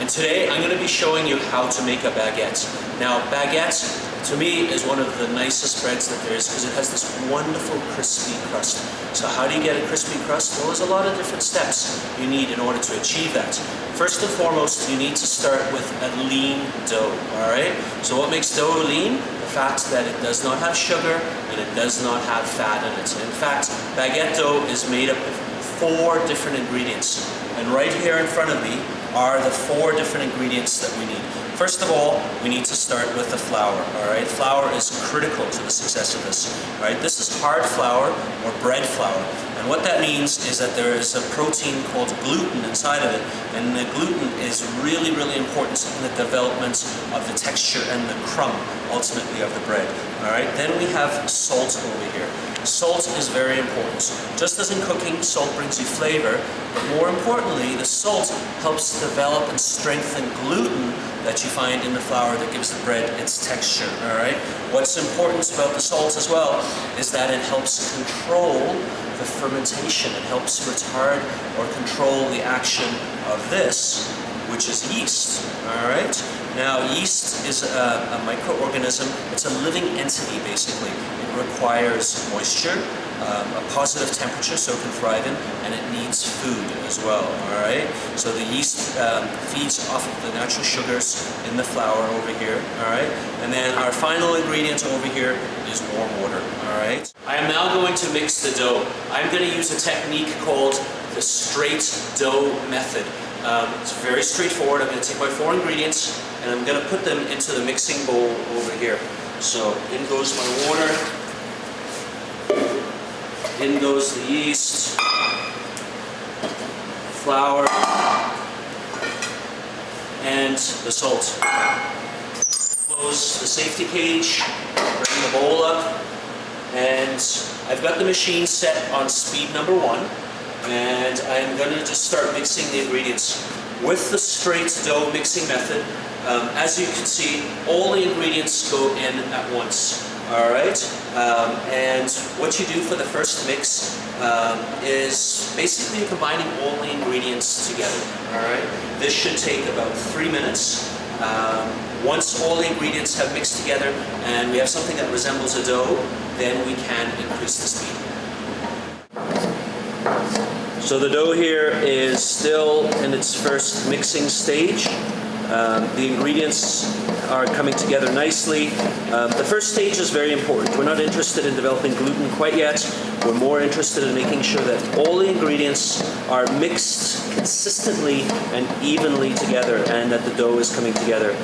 and today I'm going to be showing you how to make a baguette. Now, baguette to me is one of the nicest breads that there is because it has this wonderful crispy crust. So how do you get a crispy crust? Well, there's a lot of different steps you need in order to achieve that. First and foremost, you need to start with a lean dough, alright? So what makes dough lean? The fact that it does not have sugar and it does not have fat in it. In fact, baguette dough is made up of 4 different ingredients. And right here in front of me are the 4 different ingredients that we need. First of all, we need to start with the flour, alright? Flour is critical to the success of this, alright? This is hard flour or bread flour. And what that means is that there is a protein called gluten inside of it, and the gluten is really, really important in the development of the texture and the crumb, ultimately, of the bread, alright? Then we have salt over here. Salt is very important. Just as in cooking, salt brings you flavor, but more importantly, the salt helps develop and strengthen gluten that you find in the flour that gives the bread its texture, alright? What's important about the salt as well is that it helps control the fermentation. It helps retard or control the action of this, which is yeast, alright? Now, yeast is a microorganism. It's a living entity, basically. It requires moisture, a positive temperature so it can thrive in, and it needs food as well, alright? So the yeast feeds off of the natural sugars in the flour over here, alright? And then our final ingredient over here is warm water, alright? I am now going to mix the dough. I'm going to use a technique called the straight dough method. It's very straightforward. I'm going to take my 4 ingredients and I'm going to put them into the mixing bowl over here. So in goes my water, in goes the yeast, flour, and the salt. Close the safety cage, bring the bowl up, and I've got the machine set on speed number 1. And I'm going to just start mixing the ingredients. With the straight dough mixing method, as you can see, all the ingredients go in at once. Alright? And what you do for the first mix is basically combining all the ingredients together. Alright? This should take about 3 minutes. Once all the ingredients have mixed together and we have something that resembles a dough, then we can increase the speed. So the dough here is still in its first mixing stage. The ingredients are coming together nicely. The first stage is very important. We're not interested in developing gluten quite yet. We're more interested in making sure that all the ingredients are mixed consistently and evenly together and that the dough is coming together.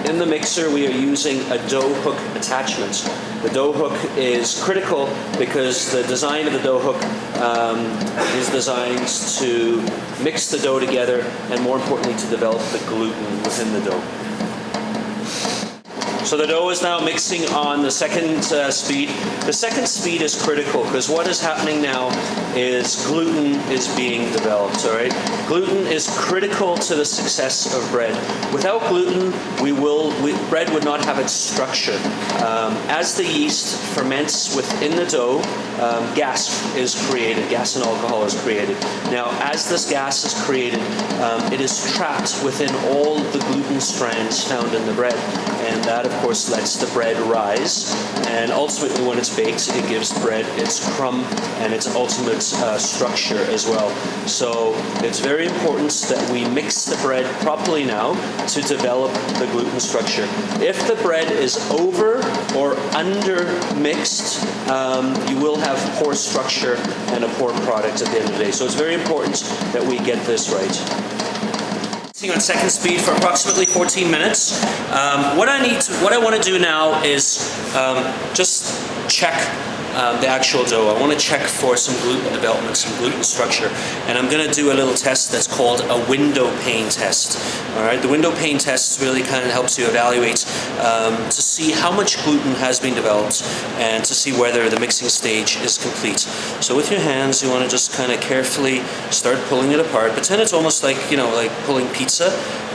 In the mixer, we are using a dough hook attachment. The dough hook is critical because the design of the dough hook is designed to mix the dough together and, more importantly, to develop the gluten within the dough. So the dough is now mixing on the second speed. The second speed is critical because what is happening now is gluten is being developed, all right? Gluten is critical to the success of bread. Without gluten, bread would not have its structure. As the yeast ferments within the dough, gas is created, gas and alcohol is created. Now, as this gas is created, it is trapped within all the gluten strands found in the bread. And that, of course, lets the bread rise, and ultimately when it's baked, it gives bread its crumb and its ultimate structure as well. So it's very important that we mix the bread properly now to develop the gluten structure. If the bread is over or under mixed, you will have poor structure and a poor product at the end of the day. So it's very important that we get this right. On second speed for approximately 14 minutes. What I want to do now is just check the actual dough. I want to check for some gluten development, some gluten structure, and I'm going to do a little test that's called a window pane test. All right, the window pane test really kind of helps you evaluate to see how much gluten has been developed and to see whether the mixing stage is complete. So with your hands, you want to just kind of carefully start pulling it apart. Pretend it's almost like, you know, like pulling pizza,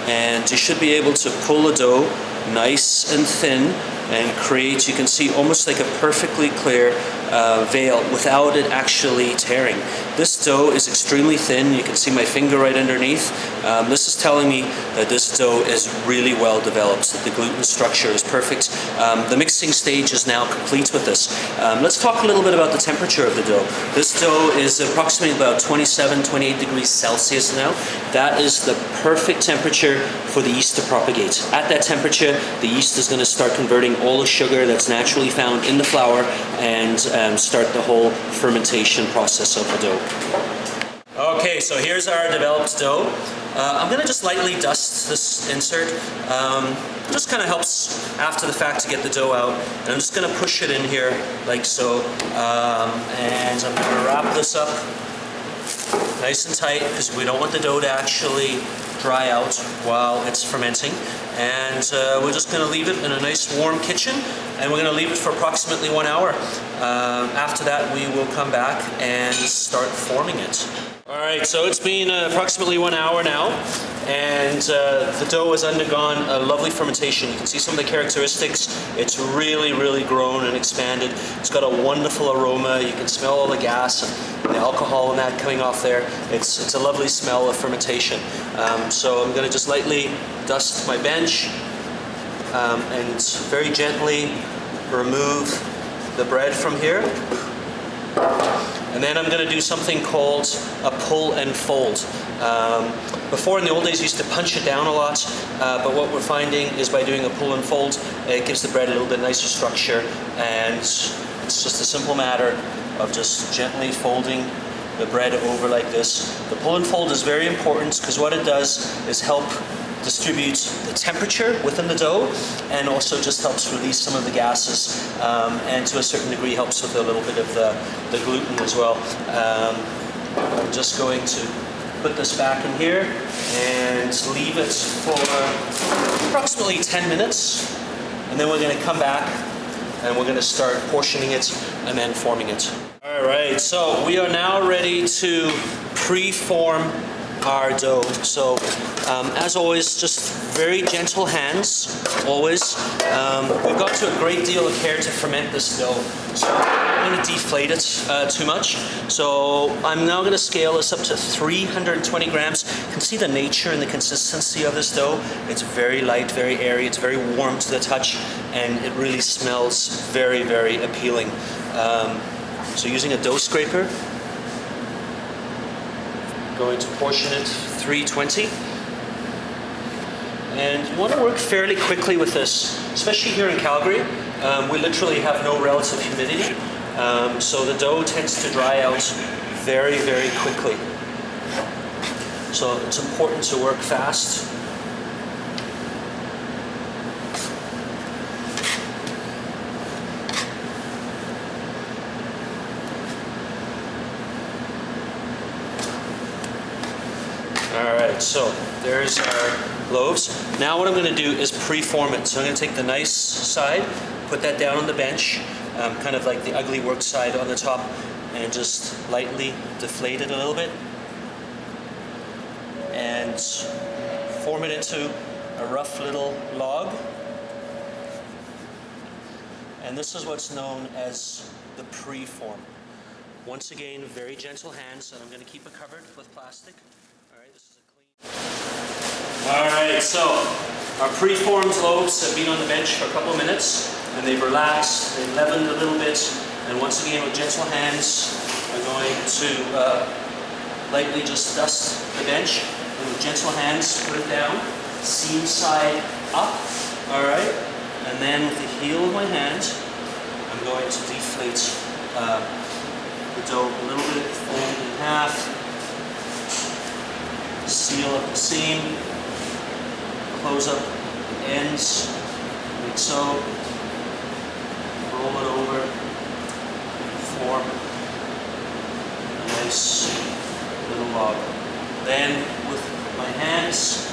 and you should be able to pull the dough nice and thin and create, you can see almost like a perfectly clear veil without it actually tearing. This dough is extremely thin. You can see my finger right underneath. This is telling me that this dough is really well developed, that the gluten structure is perfect. The mixing stage is now complete with this. Let's talk a little bit about the temperature of the dough. This dough is approximately about 27, 28 degrees Celsius now. That is the perfect temperature for the yeast to propagate. At that temperature, the yeast is going to start converting all the sugar that's naturally found in the flour and start the whole fermentation process of the dough. Okay, so here's our developed dough. I'm going to just lightly dust this insert. Just kind of helps after the fact to get the dough out. And I'm just going to push it in here like so. And I'm going to wrap this up nice and tight because we don't want the dough to actually dry out while it's fermenting. And we're just going to leave it in a nice warm kitchen, and we're going to leave it for approximately 1 hour. After that, we will come back and start forming it. Alright, so it's been approximately 1 hour now, and the dough has undergone a lovely fermentation. You can see some of the characteristics. It's really, really grown and expanded. It's got a wonderful aroma. You can smell all the gas and the alcohol and that coming off there. It's a lovely smell of fermentation. So I'm going to just lightly dust my bench and very gently remove the bread from here. And then I'm going to do something called a pull and fold. Before, in the old days, we used to punch it down a lot, but what we're finding is by doing a pull and fold, it gives the bread a little bit nicer structure, and it's just a simple matter of just gently folding the bread over like this. The pull and fold is very important because what it does is help distribute the temperature within the dough, and also just helps release some of the gases, and to a certain degree helps with a little bit of the gluten as well. I'm just going to put this back in here and leave it for approximately 10 minutes, and then we're going to come back and we're going to start portioning it and then forming it. Alright, so we are now ready to pre-form our dough. So as always, just very gentle hands, always. We've got to a great deal of care to ferment this dough, so I'm going to deflate it too much. So I'm now going to scale this up to 320 grams. You can see the nature and the consistency of this dough. It's very light, very airy, it's very warm to the touch, and it really smells very, very appealing. So using a dough scraper, going to portion it 320, and you want to work fairly quickly with this, especially here in Calgary. We literally have no relative humidity, so the dough tends to dry out very, very quickly. So it's important to work fast. Alright, so there's our loaves. Now what I'm going to do is pre-form it. So I'm going to take the nice side, put that down on the bench, kind of like the ugly work side on the top, and just lightly deflate it a little bit, and form it into a rough little log. And this is what's known as the pre-form. Once again, very gentle hands, and I'm going to keep it covered with plastic. Alright, so our pre-formed loaves have been on the bench for a couple of minutes, and they've relaxed, they've leavened a little bit, and once again with gentle hands I'm going to lightly just dust the bench, and with gentle hands put it down, seam side up, alright, and then with the heel of my hand I'm going to deflate the dough a little bit, fold it in half, seal up the seam, close up the ends, like so, roll it over, form a nice little log. Then with my hands,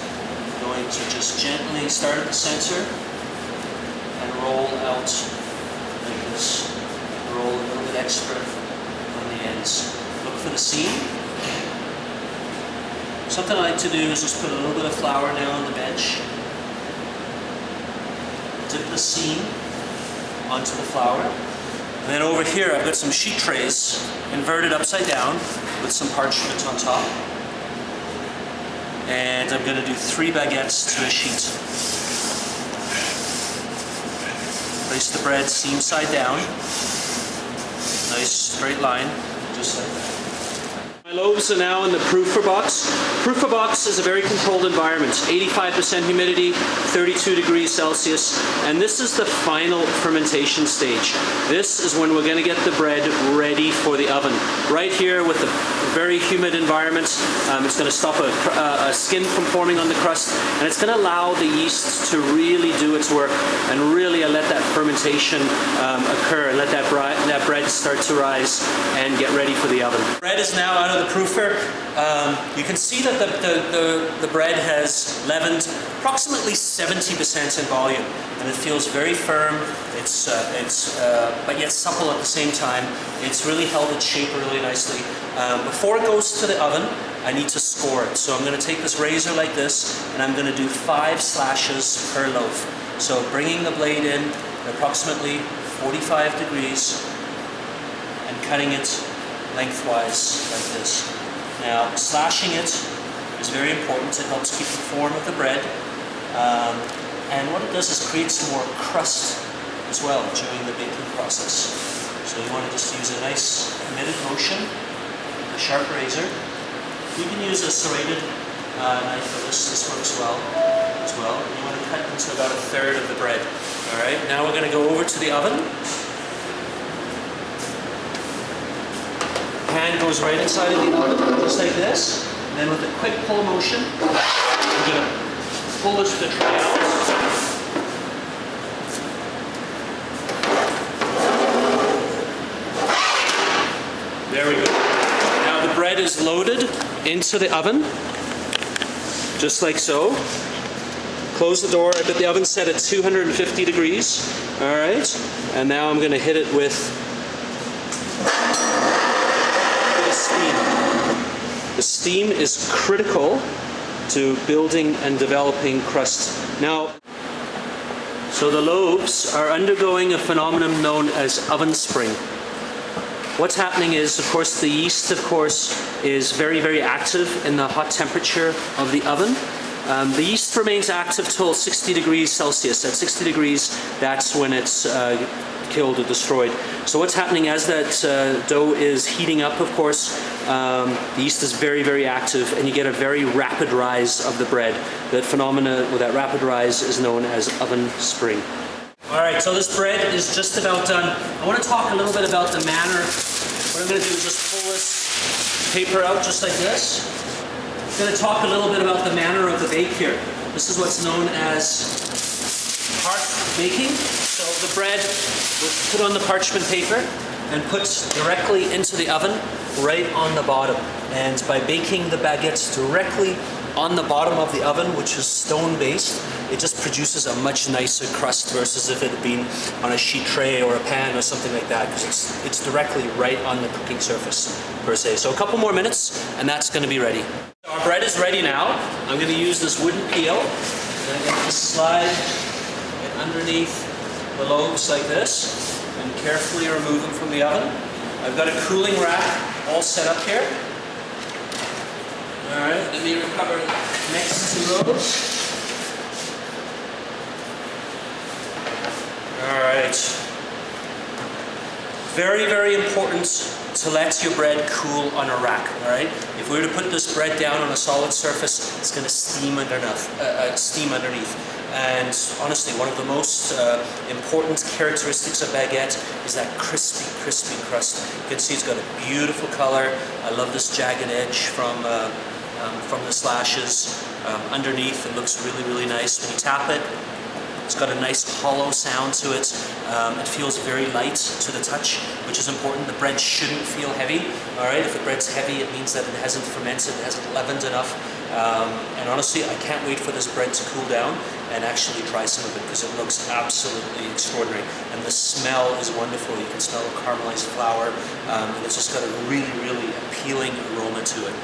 I'm going to just gently start at the center and roll out like this. Roll a little bit extra on the ends. Look for the seam. Something I like to do is just put a little bit of flour down on the bench, dip the seam onto the flour, And then over here I've got some sheet trays inverted upside down with some parchment on top. And I'm going to do 3 baguettes to a sheet. Place the bread seam side down. Nice straight line, just like that. My loaves are now in the proofer box. Proofer box is a very controlled environment. 85% humidity, 32 degrees Celsius, and this is the final fermentation stage. This is when we're going to get the bread ready for the oven. Right here with the very humid environment, it's going to stop a skin from forming on the crust, and it's going to allow the yeast to really do its work and really let that fermentation occur and let that bread start to rise and get ready for the oven. Bread is now out of the proofer. You can see that the bread has leavened approximately 70% in volume, and it feels very firm. But yet supple at the same time. It's really held its shape really nicely. Before it goes to the oven, I need to score it. So I'm going to take this razor like this, and I'm going to do 5 slashes per loaf. So bringing the blade in at approximately 45 degrees and cutting it lengthwise like this. Now, slashing it is very important. It helps keep the form of the bread. And what it does is create some more crust as well during the baking process. So you want to just use a nice committed motion, a sharp razor. You can use a serrated knife for this. This works well as well. You want to cut into about 1/3 of the bread. All right. Now we're going to go over to the oven. Hand goes right inside of the oven, just like this. And then with a quick pull motion, I'm going to pull the tray out. There we go. Now the bread is loaded into the oven, just like so. Close the door. I got the oven set at 250 degrees. All right. And now I'm going to hit it with steam. The steam is critical to building and developing crust. Now, so the loaves are undergoing a phenomenon known as oven spring. What's happening is, of course, the yeast, of course, is very, very active in the hot temperature of the oven. The yeast remains active till 60 degrees Celsius. At 60 degrees, that's when it's killed or destroyed. So what's happening as that dough is heating up, of course, the yeast is very, very active, and you get a very rapid rise of the bread. That phenomena with that rapid rise is known as oven spring. All right, so this bread is just about done. I want to talk a little bit about the manner. What I'm going to do is just pull this paper out just like this. I'm going to talk a little bit about the manner of the bake here. This is what's known as hearth baking. So the bread was put on the parchment paper and put directly into the oven right on the bottom. And by baking the baguettes directly on the bottom of the oven, which is stone based, it just produces a much nicer crust versus if it had been on a sheet tray or a pan or something like that, because it's directly right on the cooking surface per se. So a couple more minutes and that's going to be ready. Our bread is ready now. I'm going to use this wooden peel. I'm going to slide it underneath the loaves like this and carefully remove them from the oven. I've got a cooling rack all set up here. Alright, let me recover the next 2 rows. Alright. Very, very important to let your bread cool on a rack. Alright? If we were to put this bread down on a solid surface, it's going to steam underneath. And honestly, one of the most important characteristics of baguette is that crispy, crispy crust. You can see it's got a beautiful color. I love this jagged edge from the slashes underneath. It looks really, really nice. When you tap it, it's got a nice hollow sound to it. It feels very light to the touch, which is important. The bread shouldn't feel heavy. All right, if the bread's heavy, it means that it hasn't fermented, it hasn't leavened enough. And honestly, I can't wait for this bread to cool down and actually try some of it, because it looks absolutely extraordinary. And the smell is wonderful. You can smell the caramelized flour, and it's just got a really, really appealing aroma to it.